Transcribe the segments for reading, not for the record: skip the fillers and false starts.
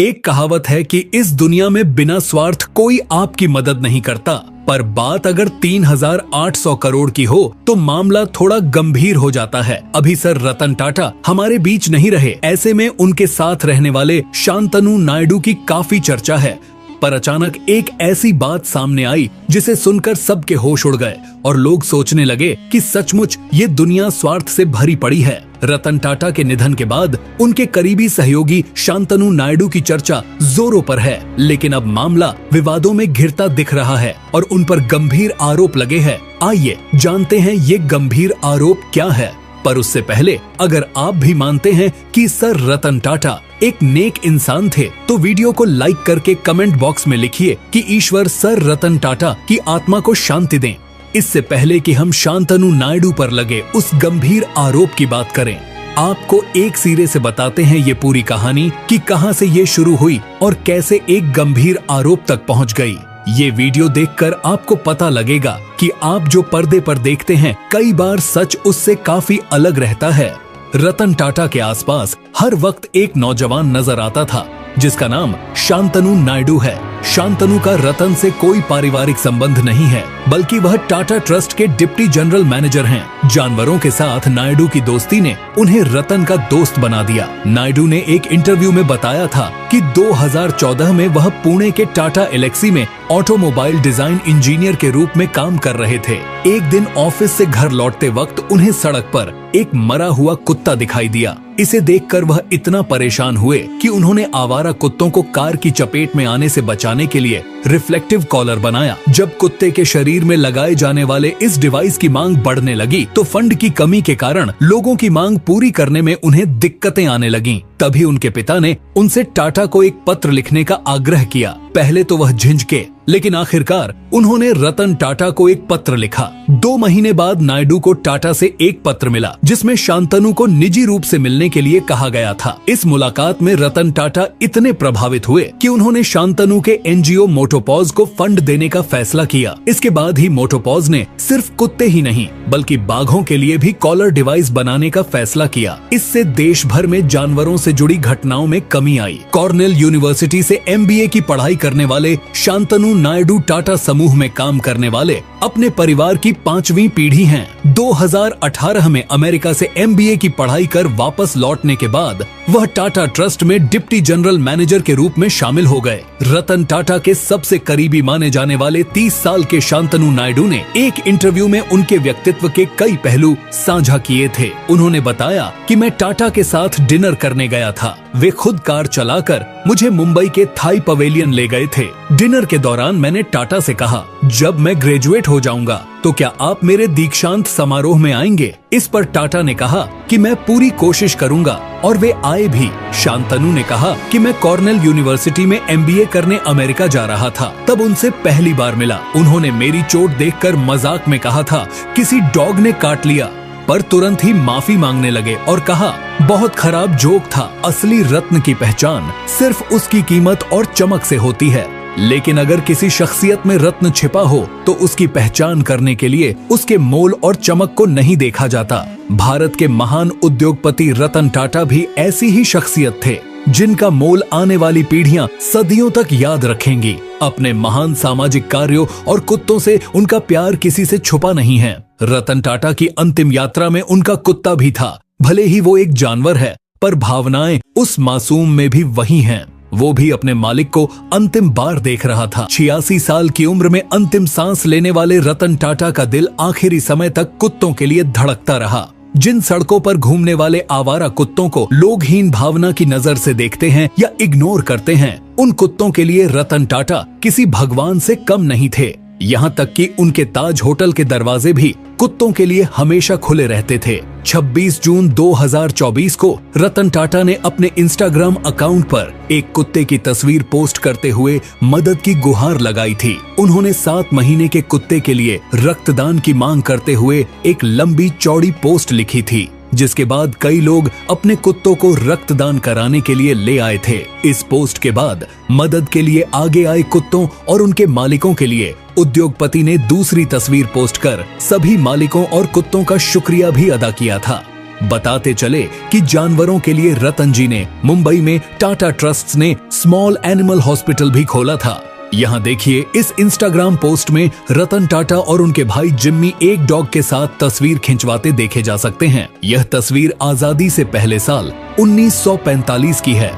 एक कहावत है कि इस दुनिया में बिना स्वार्थ कोई आपकी मदद नहीं करता, पर बात अगर 3,800 करोड़ की हो तो मामला थोड़ा गंभीर हो जाता है। अभी सर रतन टाटा हमारे बीच नहीं रहे, ऐसे में उनके साथ रहने वाले शांतनु नायडू की काफी चर्चा है। पर अचानक एक ऐसी बात सामने आई जिसे सुनकर सबके होश उड़ गए और लोग सोचने लगे कि सचमुच ये दुनिया स्वार्थ से भरी पड़ी है। रतन टाटा के निधन के बाद उनके करीबी सहयोगी शांतनु नायडू की चर्चा जोरों पर है, लेकिन अब मामला विवादों में घिरता दिख रहा है और उन पर गंभीर आरोप लगे हैं। आइए जानते हैं ये गंभीर आरोप क्या है। पर उससे पहले अगर आप भी मानते हैं कि सर रतन टाटा एक नेक इंसान थे तो वीडियो को लाइक करके कमेंट बॉक्स में लिखिए कि ईश्वर सर रतन टाटा की आत्मा को शांति दें। इससे पहले कि हम शांतनु नायडू पर लगे उस गंभीर आरोप की बात करें, आपको एक सिरे से बताते हैं ये पूरी कहानी कि कहां से ये शुरू हुई और कैसे एक गंभीर आरोप तक पहुंच गई। ये वीडियो देखकर आपको पता लगेगा कि आप जो पर्दे पर देखते हैं कई बार सच उससे काफी अलग रहता है। रतन टाटा के आसपास हर वक्त एक नौजवान नजर आता था जिसका नाम शांतनु नायडू है। शांतनु का रतन से कोई पारिवारिक संबंध नहीं है, बल्कि वह टाटा ट्रस्ट के डिप्टी जनरल मैनेजर हैं। जानवरों के साथ नायडू की दोस्ती ने उन्हें रतन का दोस्त बना दिया। नायडू ने एक इंटरव्यू में बताया था कि 2014 में वह पुणे के टाटा एलेक्सी में ऑटोमोबाइल डिजाइन इंजीनियर के रूप में काम कर रहे थे। एक दिन ऑफिस से घर लौटते वक्त उन्हें सड़क पर एक मरा हुआ कुत्ता दिखाई दिया। इसे देखकर वह इतना परेशान हुए कि उन्होंने आवारा कुत्तों को कार की चपेट में आने से बचाने के लिए रिफ्लेक्टिव कॉलर बनाया। जब कुत्ते के शरीर में लगाए जाने वाले इस डिवाइस की मांग बढ़ने लगी तो फंड की कमी के कारण लोगों की मांग पूरी करने में उन्हें दिक्कतें आने लगीं। तभी उनके पिता ने उनसे टाटा को एक पत्र लिखने का आग्रह किया। पहले तो वह झिझके, लेकिन आखिरकार उन्होंने रतन टाटा को एक पत्र लिखा। 2 महीने बाद नायडू को टाटा से एक पत्र मिला जिसमें शांतनु को निजी रूप से मिलने के लिए कहा गया था। इस मुलाकात में रतन टाटा इतने प्रभावित हुए कि उन्होंने शांतनु के एनजीओ मोटोपॉज को फंड देने का फैसला किया। इसके बाद ही मोटोपॉज ने सिर्फ कुत्ते ही नहीं बल्कि बाघों के लिए भी कॉलर डिवाइस बनाने का फैसला किया। इससे देश भर में जानवरों से जुड़ी घटनाओं में कमी आई। कॉर्नेल यूनिवर्सिटी से MBA की पढ़ाई करने वाले शांतनु नायडू टाटा समूह में काम करने वाले अपने परिवार की 5वीं पीढ़ी हैं। 2018 में अमेरिका से MBA की पढ़ाई कर वापस लौटने के बाद वह टाटा ट्रस्ट में डिप्टी जनरल मैनेजर के रूप में शामिल हो गए। रतन टाटा के सबसे करीबी माने जाने वाले 30 साल के शांतनु नायडू ने एक इंटरव्यू में उनके व्यक्तित्व के कई पहलू साझा किए थे। उन्होंने बताया कि मैं टाटा के साथ डिनर करने गया था। वे खुद कार चलाकर मुझे मुंबई के थाई पवेलियन ले गए थे। डिनर के दौरान मैंने टाटा से कहा, जब मैं ग्रेजुएट हो जाऊंगा तो क्या आप मेरे दीक्षांत समारोह में आएंगे? इस पर टाटा ने कहा कि मैं पूरी कोशिश करूंगा और वे आए भी। शांतनु ने कहा कि मैं कॉर्नेल यूनिवर्सिटी में MBA करने अमेरिका जा रहा था, तब उनसे पहली बार मिला। उन्होंने मेरी चोट देखकर मजाक में कहा था किसी डॉग ने काट लिया, पर तुरंत ही माफी मांगने लगे और कहा बहुत खराब जोक था। असली रत्न की पहचान सिर्फ उसकी कीमत और चमक से होती है, लेकिन अगर किसी शख्सियत में रत्न छिपा हो तो उसकी पहचान करने के लिए उसके मोल और चमक को नहीं देखा जाता। भारत के महान उद्योगपति रतन टाटा भी ऐसी ही शख्सियत थे जिनका मोल आने वाली पीढ़ियां सदियों तक याद रखेंगी। अपने महान सामाजिक कार्यों और कुत्तों से उनका प्यार किसी से छुपा नहीं है। रतन टाटा की अंतिम यात्रा में उनका कुत्ता भी था। भले ही वो एक जानवर है, पर भावनाएं उस मासूम में भी वही हैं। वो भी अपने मालिक को अंतिम बार देख रहा था। 86 साल की उम्र में अंतिम सांस लेने वाले रतन टाटा का दिल आखिरी समय तक कुत्तों के लिए धड़कता रहा। जिन सड़कों पर घूमने वाले आवारा कुत्तों को लोग हीन भावना की नजर से देखते हैं या इग्नोर करते हैं, उन कुत्तों के लिए रतन टाटा किसी भगवान से कम नहीं थे। यहाँ तक कि उनके ताज होटल के दरवाजे भी कुत्तों के लिए हमेशा खुले रहते थे। 26 जून 2024 को रतन टाटा ने अपने इंस्टाग्राम अकाउंट पर एक कुत्ते की तस्वीर पोस्ट करते हुए मदद की गुहार लगाई थी। उन्होंने 7 महीने के कुत्ते के लिए रक्तदान की मांग करते हुए एक लंबी चौड़ी पोस्ट लिखी थी, जिसके बाद कई लोग अपने कुत्तों को रक्तदान कराने के लिए ले आए थे। इस पोस्ट के बाद मदद के लिए आगे आए कुत्तों और उनके मालिकों के लिए उद्योगपति ने दूसरी तस्वीर पोस्ट कर सभी मालिकों और कुत्तों का शुक्रिया भी अदा किया था। बताते चले कि जानवरों के लिए रतन जी ने मुंबई में टाटा ट्रस्ट्स ने स्मॉल एनिमल हॉस्पिटल भी खोला था। यहाँ देखिए, इस इंस्टाग्राम पोस्ट में रतन टाटा और उनके भाई जिम्मी एक डॉग के साथ तस्वीर खिंचवाते देखे जा सकते हैं। यह तस्वीर आजादी से पहले साल 1945 की है,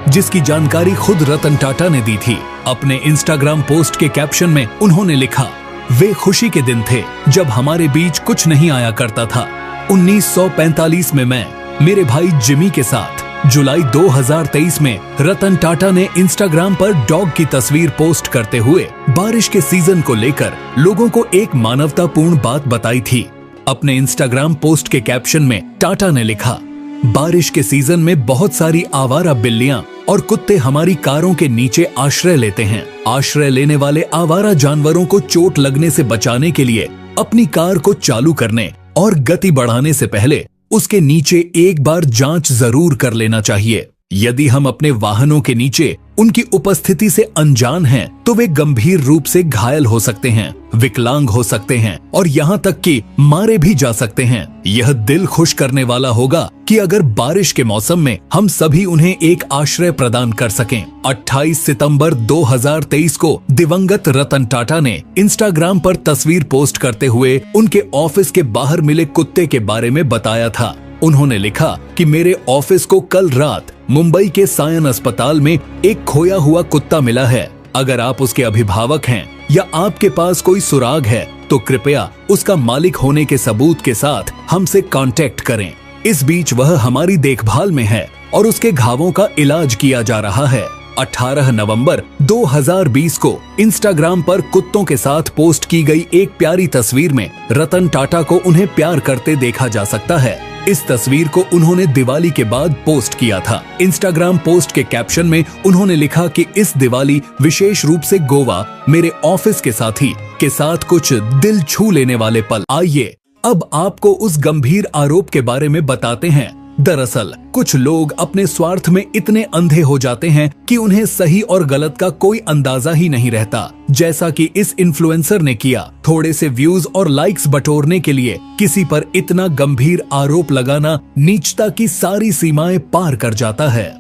जिसकी जानकारी खुद रतन टाटा ने दी थी। अपने इंस्टाग्राम पोस्ट के कैप्शन में उन्होंने लिखा, वे खुशी के दिन थे जब हमारे बीच कुछ नहीं आया करता था। 1945 में मैं मेरे भाई जिमी के साथ जुलाई 2023 में रतन टाटा ने इंस्टाग्राम पर डॉग की तस्वीर पोस्ट करते हुए बारिश के सीजन को लेकर लोगों को एक मानवतापूर्ण बात बताई थी। अपने इंस्टाग्राम पोस्ट के कैप्शन में टाटा ने लिखा, बारिश के सीजन में बहुत सारी आवारा बिल्लियां और कुत्ते हमारी कारों के नीचे आश्रय लेते हैं। आश्रय लेने वाले आवारा जानवरों को चोट लगने से बचाने के लिए अपनी कार को चालू करने और गति बढ़ाने से पहले उसके नीचे एक बार जांच जरूर कर लेना चाहिए। यदि हम अपने वाहनों के नीचे उनकी उपस्थिति से अनजान हैं, तो वे गंभीर रूप से घायल हो सकते हैं, विकलांग हो सकते हैं और यहाँ तक कि मारे भी जा सकते हैं। यह दिल खुश करने वाला होगा कि अगर बारिश के मौसम में हम सभी उन्हें एक आश्रय प्रदान कर सकें। 28 सितंबर 2023 को दिवंगत रतन टाटा ने इंस्टाग्राम पर तस्वीर पोस्ट करते हुए उनके ऑफिस के बाहर मिले कुत्ते के बारे में बताया था। उन्होंने लिखा कि मेरे ऑफिस को कल रात मुंबई के सायन अस्पताल में एक खोया हुआ कुत्ता मिला है। अगर आप उसके अभिभावक हैं या आपके पास कोई सुराग है तो कृपया उसका मालिक होने के सबूत के साथ हमसे कांटेक्ट करें। इस बीच वह हमारी देखभाल में है और उसके घावों का इलाज किया जा रहा है। 18 नवंबर 2020 को इंस्टाग्राम पर कुत्तों के साथ पोस्ट की गई एक प्यारी तस्वीर में रतन टाटा को उन्हें प्यार करते देखा जा सकता है। इस तस्वीर को उन्होंने दिवाली के बाद पोस्ट किया था। इंस्टाग्राम पोस्ट के कैप्शन में उन्होंने लिखा कि इस दिवाली विशेष रूप से गोवा मेरे ऑफिस के साथी के साथ कुछ दिल छू लेने वाले पल। आइए अब आपको उस गंभीर आरोप के बारे में बताते हैं। दरअसल कुछ लोग अपने स्वार्थ में इतने अंधे हो जाते हैं कि उन्हें सही और गलत का कोई अंदाजा ही नहीं रहता, जैसा कि इस इन्फ्लुएंसर ने किया। थोड़े से व्यूज और लाइक्स बटोरने के लिए किसी पर इतना गंभीर आरोप लगाना नीचता की सारी सीमाएं पार कर जाता है।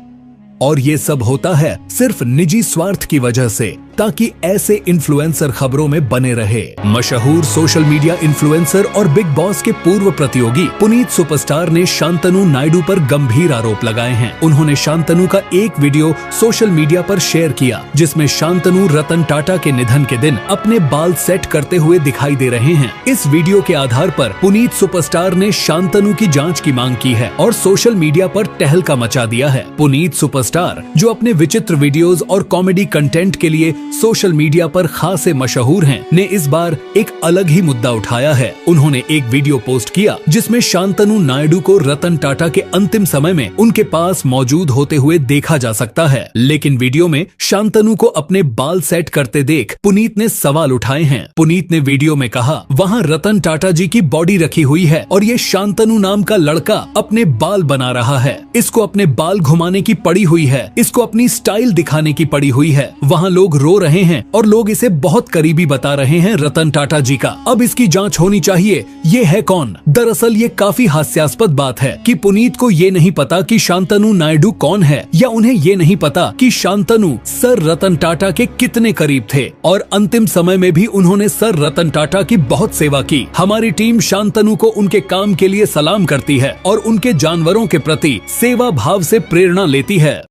और ये सब होता है सिर्फ निजी स्वार्थ की वजह से, ताकि ऐसे इन्फ्लुएंसर खबरों में बने रहे। मशहूर सोशल मीडिया इन्फ्लुएंसर और बिग बॉस के पूर्व प्रतियोगी पुनीत सुपरस्टार ने शांतनु नायडू पर गंभीर आरोप लगाए हैं। उन्होंने शांतनु का एक वीडियो सोशल मीडिया पर शेयर किया, जिसमें शांतनु रतन टाटा के निधन के दिन अपने बाल सेट करते हुए दिखाई दे रहे हैं। इस वीडियो के आधार पर पुनीत सुपरस्टार ने शांतनु की जाँच की मांग की है और सोशल मीडिया पर तहलका मचा दिया है। पुनीत सुपरस्टार, जो अपने विचित्र वीडियोस और कॉमेडी कंटेंट के लिए सोशल मीडिया पर खासे मशहूर हैं, ने इस बार एक अलग ही मुद्दा उठाया है। उन्होंने एक वीडियो पोस्ट किया जिसमें शांतनु नायडू को रतन टाटा के अंतिम समय में उनके पास मौजूद होते हुए देखा जा सकता है। लेकिन वीडियो में शांतनु को अपने बाल सेट करते देख पुनीत ने सवाल उठाए हैं। पुनीत ने वीडियो में कहा, वहाँ रतन टाटा जी की बॉडी रखी हुई है और ये शांतनु नाम का लड़का अपने बाल बना रहा है। इसको अपने बाल घुमाने की पड़ी हुई है, इसको अपनी स्टाइल दिखाने की पड़ी हुई है। वहाँ लोग रो रहे हैं और लोग इसे बहुत करीबी बता रहे हैं रतन टाटा जी का। अब इसकी जांच होनी चाहिए, ये है कौन। दरअसल ये काफी हास्यास्पद बात है कि पुनीत को ये नहीं पता कि शांतनु नायडू कौन है, या उन्हें ये नहीं पता कि शांतनु सर रतन टाटा के कितने करीब थे और अंतिम समय में भी उन्होंने सर रतन टाटा की बहुत सेवा की। हमारी टीम शांतनु को उनके काम के लिए सलाम करती है और उनके जानवरों के प्रति सेवा भाव से प्रेरणा लेती है।